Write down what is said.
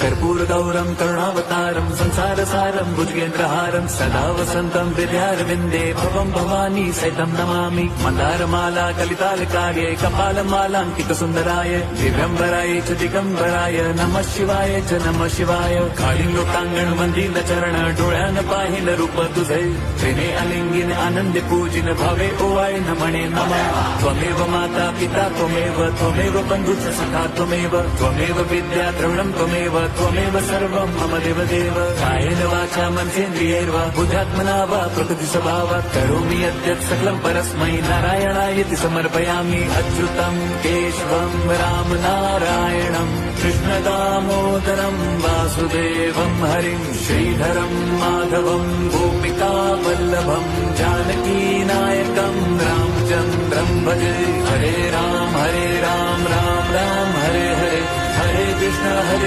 कर्पूरगौरं करुणावतारं संसारसारं भुजगेन्द्रहारं सदा वसन्तं हृदयारविन्दे भवं भवानी सहितं नमामि। मन्दारमाला कलितालकार्ये कपालमालाङ्कितसुन्दराय दिव्यम्बराय च दिगम्बराय नमः शिवाय च नमः शिवाय। काळिंगोटांगण मंदिर चरण डोळ्यान पाहिलं रूप तुझे प्रेमे अलिंगिन आनंदे पूजिन भावे ओवाळे नमणे नमः। त्वमेव माता पिता त्वमेव बन्धुश्च सखा त्वमेव विद्या द्रविणं त्वमेव सर्वं मम देवदेव। कायेन वाचा मनसेन्द्रियैर्वा बुद्ध्यात्मना वा प्रकृतिस्वभावात् करोमि यद्यत् सकलं परस्मै नारायणायति समर्पयामि। अच्युतं केशवं राम नारायणं कृष्णदामोदरं वासुदेवं हरिं श्रीधरं माधवं गोपिका वल्लभं जानकीनायकं रामचन्द्रं भजे। हरे राम राम राम हरे हरे, हरे कृष्ण हरे